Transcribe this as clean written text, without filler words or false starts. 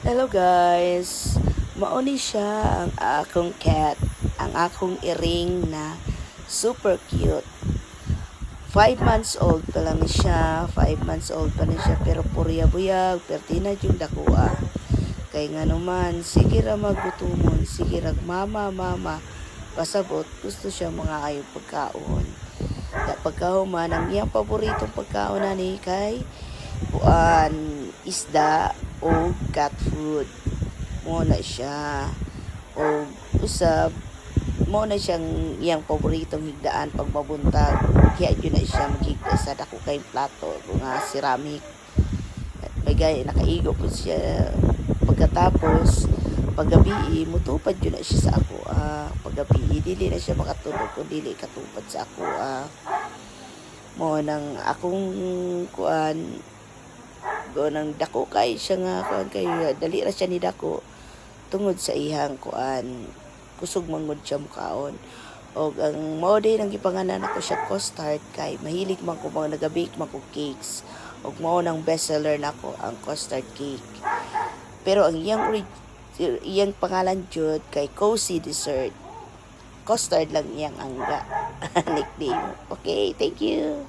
Hello guys, mauni siya ang akong cat, ang akong iring na super cute. 5 months old pa lang siya, 5 months old pa na siya pero purya-buyag, perti na yung dakua. Kay nga naman, sige ra magutumon, sige ra mama, pasabot, gusto siya mga ayong pagkaon. Pagkahuman, ang iyang paboritong pagkaon na ni kay isda o cat food mo na siya o usab mo na siyang iyang paboritong higdaan pag mabuntag kaya yun na siya maghigda sa dako kay plato nga ceramic at may gaya nakaigo po siya pagkatapos paggabi mutupad yun na siya sa ako paggabi dili na siya makatulog kung dili katupad sa ako mo nang akong kuan go nang dako kay siya nga kuan kay dali ra siya ni dako tungod sa ihang kuan kusog mangod siya mukaon og ang mao day nang gipanganan ako siya custard kay mahilig man ko mga nagabake man ko cakes og mao nang best seller nako ang custard cake pero ang iyang pangalan jud kay Cozy Dessert custard lang iyang angga nickname. Okay, thank you.